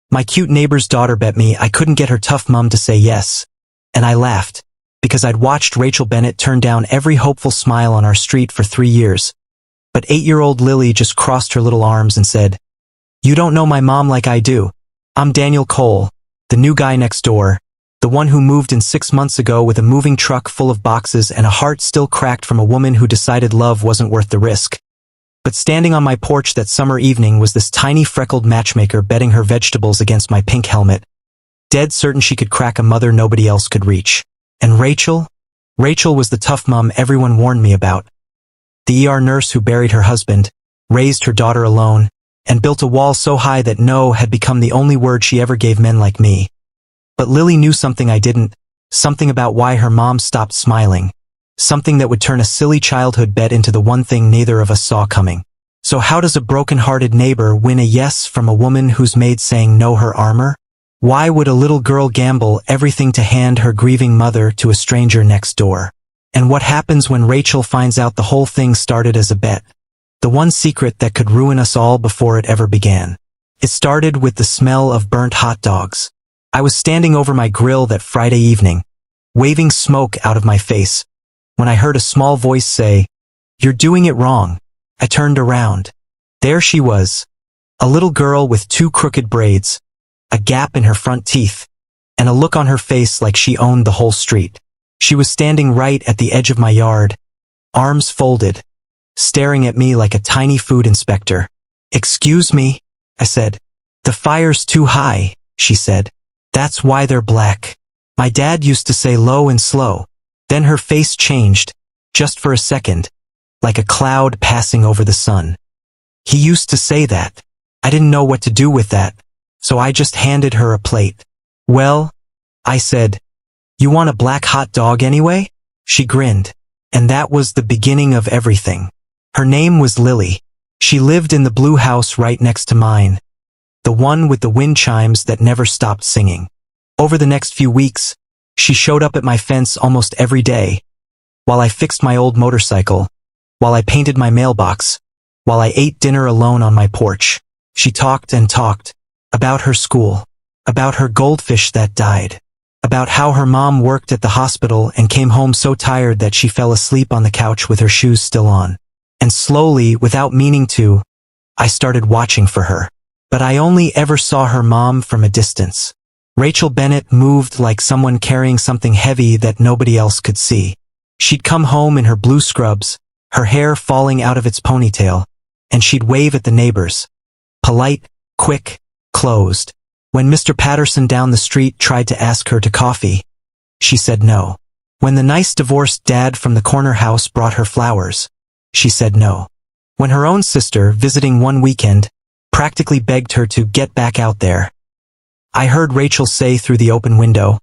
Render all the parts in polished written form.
My cute neighbor's daughter bet me I couldn't get her tough mom to say yes. And I laughed, because I'd watched Rachel Bennett turn down every hopeful smile on our street for 3 years. But 8-year-old Lily just crossed her little arms and said, "You don't know my mom like I do. I'm Daniel Cole, the new guy next door, the one who moved in 6 months ago with a moving truck full of boxes and a heart still cracked from a woman who decided love wasn't worth the risk." But standing on my porch that summer evening was this tiny freckled matchmaker betting her vegetables against my pink helmet, dead certain she could crack a mother nobody else could reach. And Rachel was the tough mom everyone warned me about. The ER nurse who buried her husband, raised her daughter alone, and built a wall so high that no had become the only word she ever gave men like me. But Lily knew something I didn't, something about why her mom stopped smiling, something that would turn a silly childhood bet into the one thing neither of us saw coming. So how does a broken-hearted neighbor win a yes from a woman who's made saying no her armor? Why would a little girl gamble everything to hand her grieving mother to a stranger next door? And what happens when Rachel finds out the whole thing started as a bet? The one secret that could ruin us all before it ever began. It started with the smell of burnt hot dogs. I was standing over my grill that Friday evening, waving smoke out of my face, when I heard a small voice say, "You're doing it wrong." I turned around. There she was, a little girl with 2 crooked braids, a gap in her front teeth, and a look on her face like she owned the whole street. She was standing right at the edge of my yard, arms folded, staring at me like a tiny food inspector. "Excuse me," I said. "The fire's too high," she said. "That's why they're black." My dad used to say low and slow. Then her face changed, just for a second, like a cloud passing over the sun. He used to say that. I didn't know what to do with that, so I just handed her a plate. "Well," I said, "you want a black hot dog anyway?" She grinned. And that was the beginning of everything. Her name was Lily. She lived in the blue house right next to mine, the one with the wind chimes that never stopped singing. Over the next few weeks, she showed up at my fence almost every day, while I fixed my old motorcycle, while I painted my mailbox, while I ate dinner alone on my porch. She talked and talked, about her school, about her goldfish that died, about how her mom worked at the hospital and came home so tired that she fell asleep on the couch with her shoes still on. And slowly, without meaning to, I started watching for her. But I only ever saw her mom from a distance. Rachel Bennett moved like someone carrying something heavy that nobody else could see. She'd come home in her blue scrubs, her hair falling out of its ponytail, and she'd wave at the neighbors. Polite, quick, closed. When Mr. Patterson down the street tried to ask her to coffee, she said no. When the nice divorced dad from the corner house brought her flowers, she said no. When her own sister, visiting one weekend, practically begged her to get back out there, I heard Rachel say through the open window,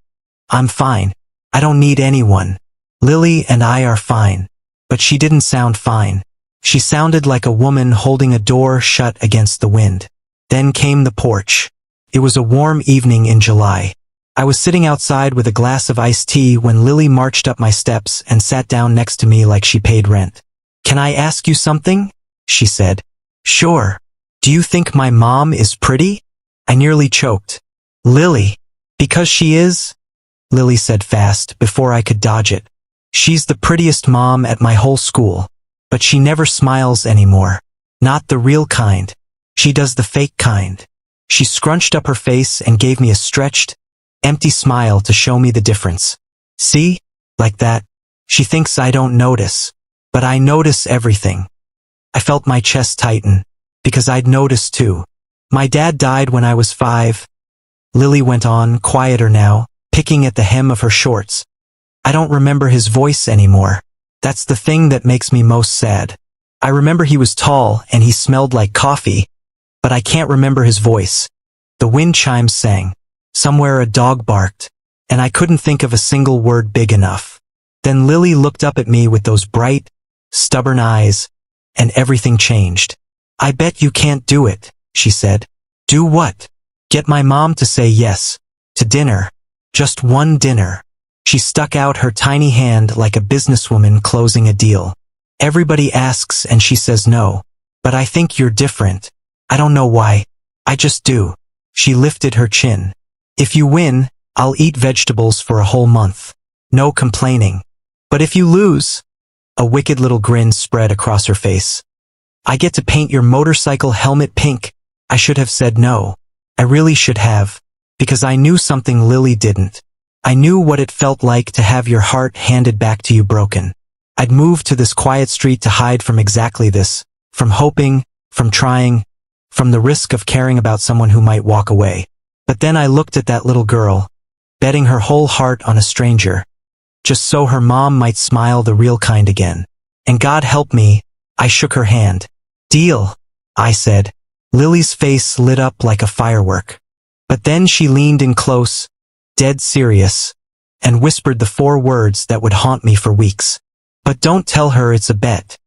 "I'm fine. I don't need anyone. Lily and I are fine." But she didn't sound fine. She sounded like a woman holding a door shut against the wind. Then came the porch. It was a warm evening in July. I was sitting outside with a glass of iced tea when Lily marched up my steps and sat down next to me like she paid rent. "Can I ask you something?" she said. "Sure. Do you think my mom is pretty?" I nearly choked. "Lily. Because she is," Lily said fast before I could dodge it. "She's the prettiest mom at my whole school. But she never smiles anymore. Not the real kind. She does the fake kind." She scrunched up her face and gave me a stretched, empty smile to show me the difference. "See? Like that. She thinks I don't notice. But I notice everything." I felt my chest tighten, because I'd noticed too. "My dad died when I was 5. Lily went on, quieter now, picking at the hem of her shorts. "I don't remember his voice anymore. That's the thing that makes me most sad. I remember he was tall and he smelled like coffee, but I can't remember his voice. The wind chimes sang. Somewhere a dog barked, and I couldn't think of a single word big enough." Then Lily looked up at me with those bright, stubborn eyes, and everything changed. "I bet you can't do it," she said. "Do what?" "Get my mom to say yes. To dinner. Just one dinner." She stuck out her tiny hand like a businesswoman closing a deal. "Everybody asks and she says no. But I think you're different. I don't know why. I just do." She lifted her chin. If you win, I'll eat vegetables for a whole month. No complaining. But if you lose, a wicked little grin spread across her face. I get to paint your motorcycle helmet pink. I should have said no. I really should have. Because I knew something Lily didn't. I knew what it felt like to have your heart handed back to you broken. I'd moved to this quiet street to hide from exactly this. From hoping, from trying, from the risk of caring about someone who might walk away. But then I looked at that little girl, betting her whole heart on a stranger. Just so her mom might smile the real kind again. And God help me, I shook her hand. Deal, I said. Lily's face lit up like a firework. But then she leaned in close, dead serious, and whispered the 4 words that would haunt me for weeks. But don't tell her it's a bet.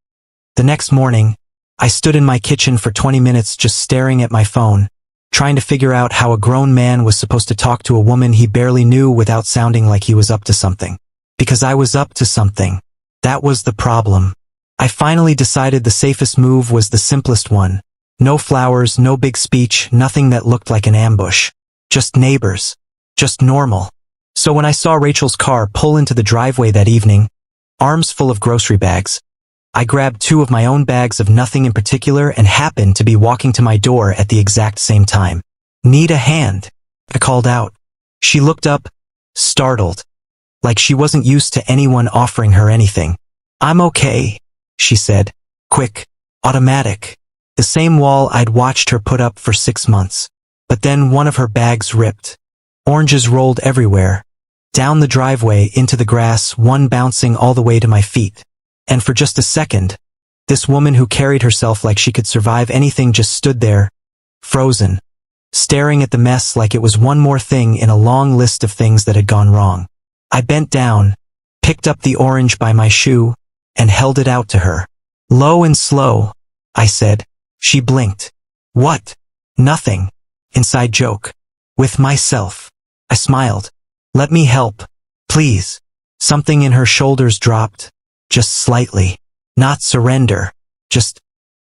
The next morning, I stood in my kitchen for 20 minutes just staring at my phone, trying to figure out how a grown man was supposed to talk to a woman he barely knew without sounding like he was up to something. Because I was up to something. That was the problem. I finally decided the safest move was the simplest one. No flowers, no big speech, nothing that looked like an ambush. Just neighbors. Just normal. So when I saw Rachel's car pull into the driveway that evening, arms full of grocery bags, I grabbed 2 of my own bags of nothing in particular and happened to be walking to my door at the exact same time. Need a hand? I called out. She looked up, startled, like she wasn't used to anyone offering her anything. I'm okay, she said. Quick, automatic. The same wall I'd watched her put up for 6 months. But then one of her bags ripped. Oranges rolled everywhere. Down the driveway, into the grass, one bouncing all the way to my feet. And for just a second, this woman who carried herself like she could survive anything just stood there, frozen, staring at the mess like it was one more thing in a long list of things that had gone wrong. I bent down, picked up the orange by my shoe, and held it out to her. Low and slow, I said. She blinked. What? Nothing. Inside joke. With myself. I smiled. Let me help. Please. Something in her shoulders dropped. Just slightly. Not surrender. Just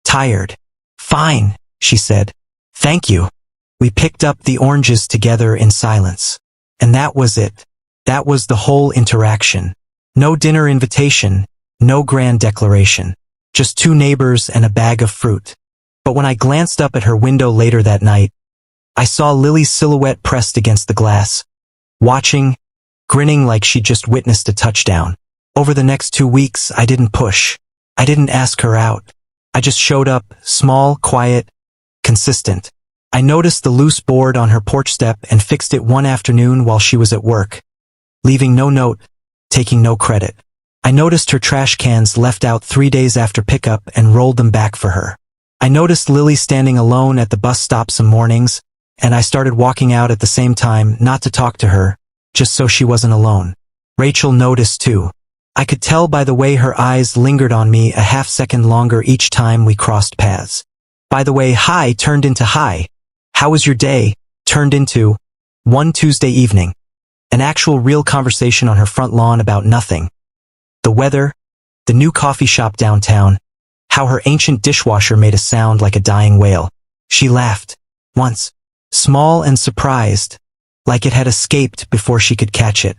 tired. Fine, she said. Thank you. We picked up the oranges together in silence. And that was it. That was the whole interaction. No dinner invitation, no grand declaration. Just 2 neighbors and a bag of fruit. But when I glanced up at her window later that night, I saw Lily's silhouette pressed against the glass, watching, grinning like she'd just witnessed a touchdown. Over the next 2 weeks, I didn't push. I didn't ask her out. I just showed up, small, quiet, consistent. I noticed the loose board on her porch step and fixed it one afternoon while she was at work, leaving no note, taking no credit. I noticed her trash cans left out 3 days after pickup and rolled them back for her. I noticed Lily standing alone at the bus stop some mornings, and I started walking out at the same time, not to talk to her, just so she wasn't alone. Rachel noticed too. I could tell by the way her eyes lingered on me a half-second longer each time we crossed paths. By the way, hi turned into hi. How was your day? Turned into one Tuesday evening. An actual real conversation on her front lawn about nothing. The weather, the new coffee shop downtown, how her ancient dishwasher made a sound like a dying whale. She laughed. Once. Small and surprised. Like it had escaped before she could catch it.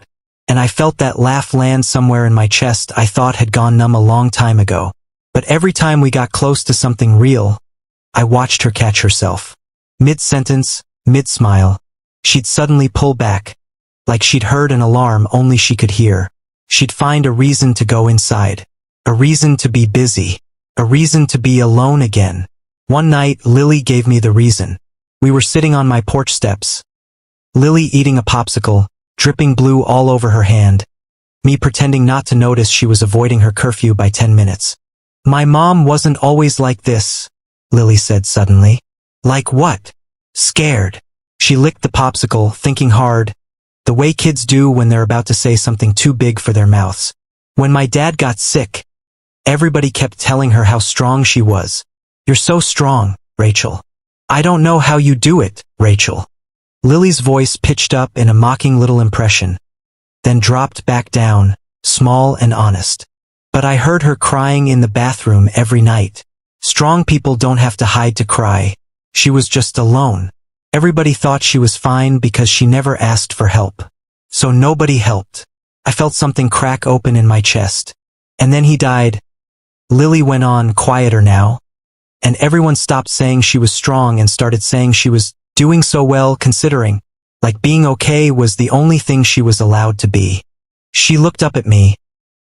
And I felt that laugh land somewhere in my chest I thought had gone numb a long time ago. But every time we got close to something real, I watched her catch herself. Mid-sentence, mid-smile, she'd suddenly pull back, like she'd heard an alarm only she could hear. She'd find a reason to go inside. A reason to be busy. A reason to be alone again. One night, Lily gave me the reason. We were sitting on my porch steps. Lily eating a popsicle, dripping blue all over her hand. Me pretending not to notice she was avoiding her curfew by 10 minutes. My mom wasn't always like this, Lily said suddenly. Like what? Scared. She licked the popsicle, thinking hard, the way kids do when they're about to say something too big for their mouths. When my dad got sick, everybody kept telling her how strong she was. You're so strong, Rachel. I don't know how you do it, Rachel. Lily's voice pitched up in a mocking little impression, then dropped back down, small and honest. But I heard her crying in the bathroom every night. Strong people don't have to hide to cry. She was just alone. Everybody thought she was fine because she never asked for help. So nobody helped. I felt something crack open in my chest. And then he died. Lily went on quieter now. And everyone stopped saying she was strong and started saying she was doing so well considering. Like being okay was the only thing she was allowed to be. She looked up at me.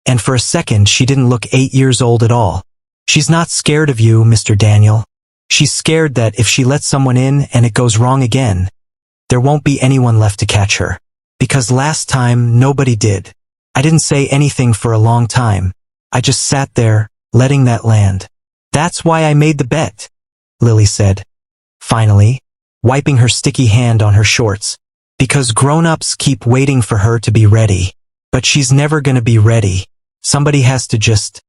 And for a second she didn't look 8 years old at all. She's not scared of you, Mr. Daniel. She's scared that if she lets someone in and it goes wrong again, there won't be anyone left to catch her. Because last time, nobody did. I didn't say anything for a long time. I just sat there, letting that land. That's why I made the bet, Lily said. Finally, wiping her sticky hand on her shorts. Because grown-ups keep waiting for her to be ready. But she's never gonna be ready. Somebody has to just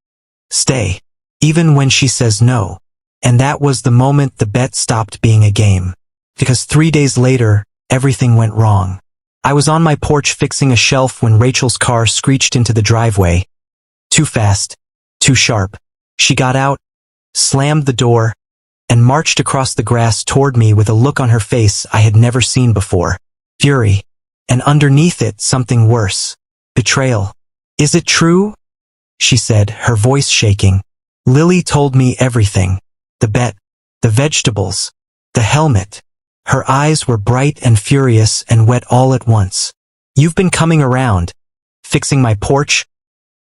stay. Even when she says no. And that was the moment the bet stopped being a game. Because 3 days later, everything went wrong. I was on my porch fixing a shelf when Rachel's car screeched into the driveway. Too fast, too sharp. She got out, slammed the door, and marched across the grass toward me with a look on her face I had never seen before. Fury. And underneath it, something worse. Betrayal. Is it true? She said, her voice shaking. Lily told me everything. The bet, the vegetables, the helmet. Her eyes were bright and furious and wet all at once. You've been coming around, fixing my porch,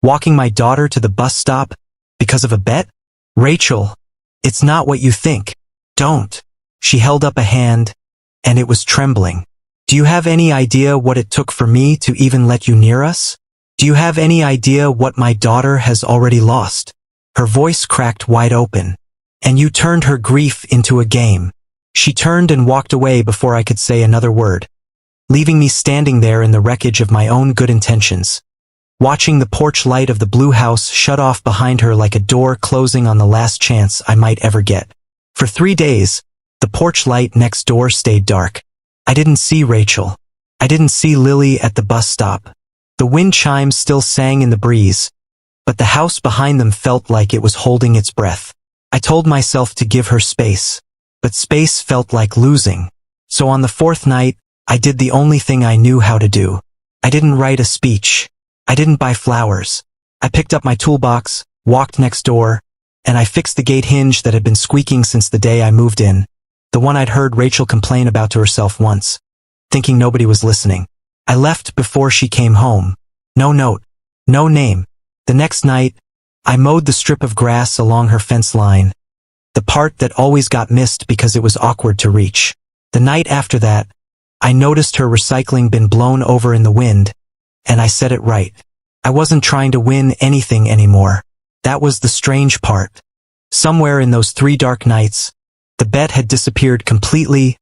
walking my daughter to the bus stop, because of a bet? Rachel, it's not what you think. Don't. She held up a hand, and it was trembling. Do you have any idea what it took for me to even let you near us? Do you have any idea what my daughter has already lost? Her voice cracked wide open. And you turned her grief into a game. She turned and walked away before I could say another word, leaving me standing there in the wreckage of my own good intentions, watching the porch light of the blue house shut off behind her like a door closing on the last chance I might ever get. For 3 days, the porch light next door stayed dark. I didn't see Rachel. I didn't see Lily at the bus stop. The wind chimes still sang in the breeze, but the house behind them felt like it was holding its breath. I told myself to give her space, but space felt like losing. So on the 4th night, I did the only thing I knew how to do. I didn't write a speech. I didn't buy flowers. I picked up my toolbox, walked next door, and I fixed the gate hinge that had been squeaking since the day I moved in, the one I'd heard Rachel complain about to herself once, thinking nobody was listening. I left before she came home. No note, no name. The next night, I mowed the strip of grass along her fence line, the part that always got missed because it was awkward to reach. The night after that, I noticed her recycling bin blown over in the wind, and I set it right. I wasn't trying to win anything anymore. That was the strange part. Somewhere in those 3 dark nights, the bet had disappeared completely,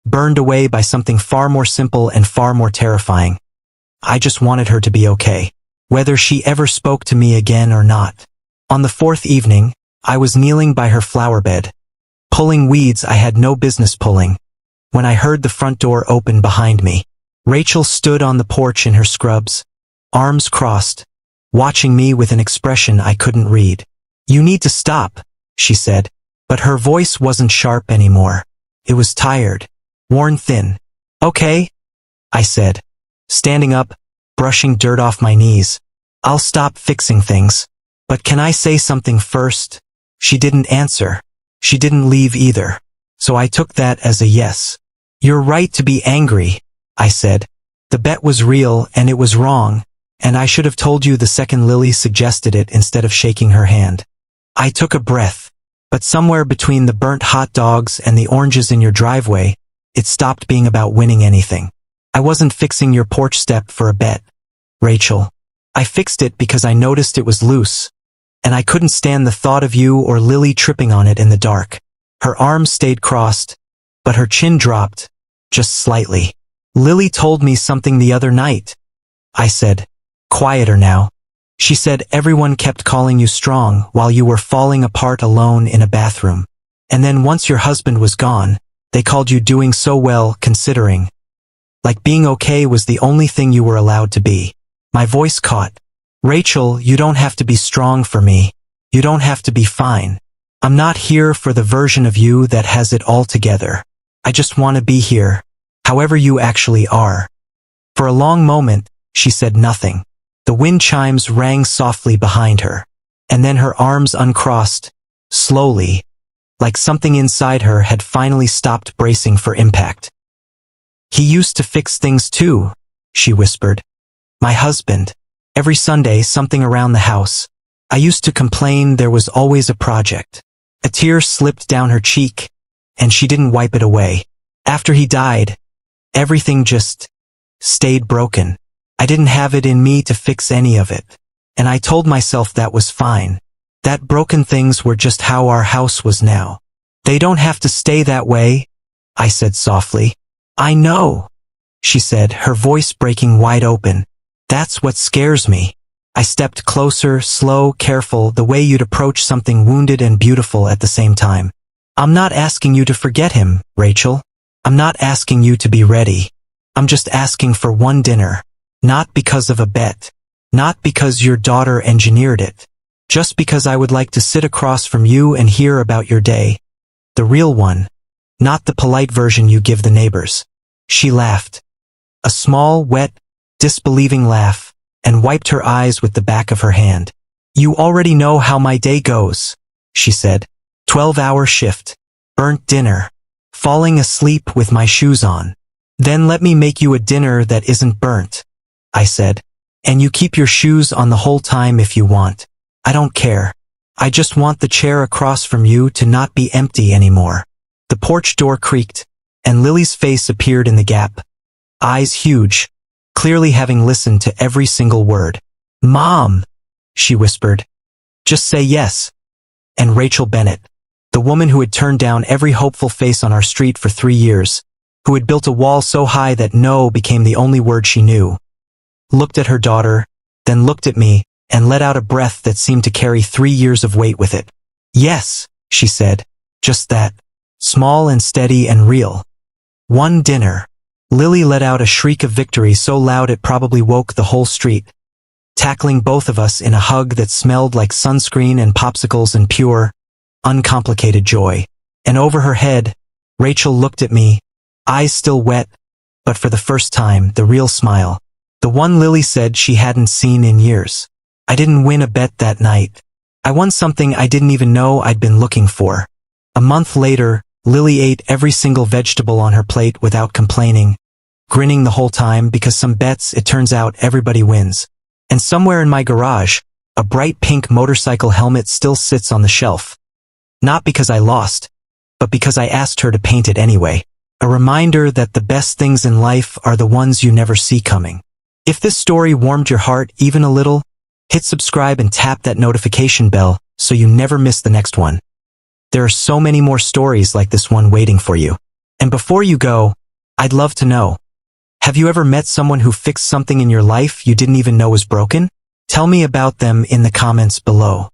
burned away by something far more simple and far more terrifying. I just wanted her to be okay, whether she ever spoke to me again or not. On the 4th evening, I was kneeling by her flower bed, pulling weeds I had no business pulling, when I heard the front door open behind me. Rachel stood on the porch in her scrubs, arms crossed, watching me with an expression I couldn't read. You need to stop, she said, but her voice wasn't sharp anymore. It was tired, worn thin. Okay, I said, standing up, brushing dirt off my knees. I'll stop fixing things. But can I say something first? She didn't answer. She didn't leave either. So I took that as a yes. You're right to be angry, I said. The bet was real and it was wrong, and I should have told you the second Lily suggested it instead of shaking her hand. I took a breath, but somewhere between the burnt hot dogs and the oranges in your driveway, it stopped being about winning anything. I wasn't fixing your porch step for a bet, Rachel. I fixed it because I noticed it was loose, and I couldn't stand the thought of you or Lily tripping on it in the dark. Her arms stayed crossed, but her chin dropped, just slightly. Lily told me something the other night, I said, quieter now. She said everyone kept calling you strong while you were falling apart alone in a bathroom. And then once your husband was gone, they called you doing so well considering. Like being okay was the only thing you were allowed to be. My voice caught. Rachel, you don't have to be strong for me. You don't have to be fine. I'm not here for the version of you that has it all together. I just want to be here, however you actually are." For a long moment, she said nothing. The wind chimes rang softly behind her, and then her arms uncrossed, slowly, like something inside her had finally stopped bracing for impact. "He used to fix things too," she whispered. "My husband. Every Sunday, something around the house. I used to complain there was always a project." A tear slipped down her cheek, and she didn't wipe it away. "After he died, everything just stayed broken. I didn't have it in me to fix any of it. And I told myself that was fine. That broken things were just how our house was now. They don't have to stay that way," I said softly. "I know," she said, her voice breaking wide open. "That's what scares me." I stepped closer, slow, careful, the way you'd approach something wounded and beautiful at the same time. "I'm not asking you to forget him, Rachel. I'm not asking you to be ready. I'm just asking for one dinner. Not because of a bet. Not because your daughter engineered it. Just because I would like to sit across from you and hear about your day. The real one. Not the polite version you give the neighbors." She laughed. A small, wet, disbelieving laugh, and wiped her eyes with the back of her hand. "You already know how my day goes," she said. 12-hour shift. Burnt dinner. Falling asleep with my shoes on. "Then let me make you a dinner that isn't burnt," I said. "And you keep your shoes on the whole time if you want. I don't care. I just want the chair across from you to not be empty anymore." The porch door creaked, and Lily's face appeared in the gap. Eyes huge, clearly having listened to every single word. "Mom," she whispered. "Just say yes." And Rachel Bennett, the woman who had turned down every hopeful face on our street for 3 years, who had built a wall so high that no became the only word she knew, looked at her daughter, then looked at me, and let out a breath that seemed to carry 3 years of weight with it. "Yes," she said, "just that. Small and steady and real. One dinner." Lily let out a shriek of victory so loud it probably woke the whole street, tackling both of us in a hug that smelled like sunscreen and popsicles and pure, uncomplicated joy. And over her head, Rachel looked at me, eyes still wet, but for the first time, the real smile. The one Lily said she hadn't seen in years. I didn't win a bet that night. I won something I didn't even know I'd been looking for. A month later, Lily ate every single vegetable on her plate without complaining, grinning the whole time because some bets, it turns out, everybody wins. And somewhere in my garage, a bright pink motorcycle helmet still sits on the shelf. Not because I lost, but because I asked her to paint it anyway. A reminder that the best things in life are the ones you never see coming. If this story warmed your heart even a little, hit subscribe and tap that notification bell so you never miss the next one. There are so many more stories like this one waiting for you. And before you go, I'd love to know, have you ever met someone who fixed something in your life you didn't even know was broken? Tell me about them in the comments below.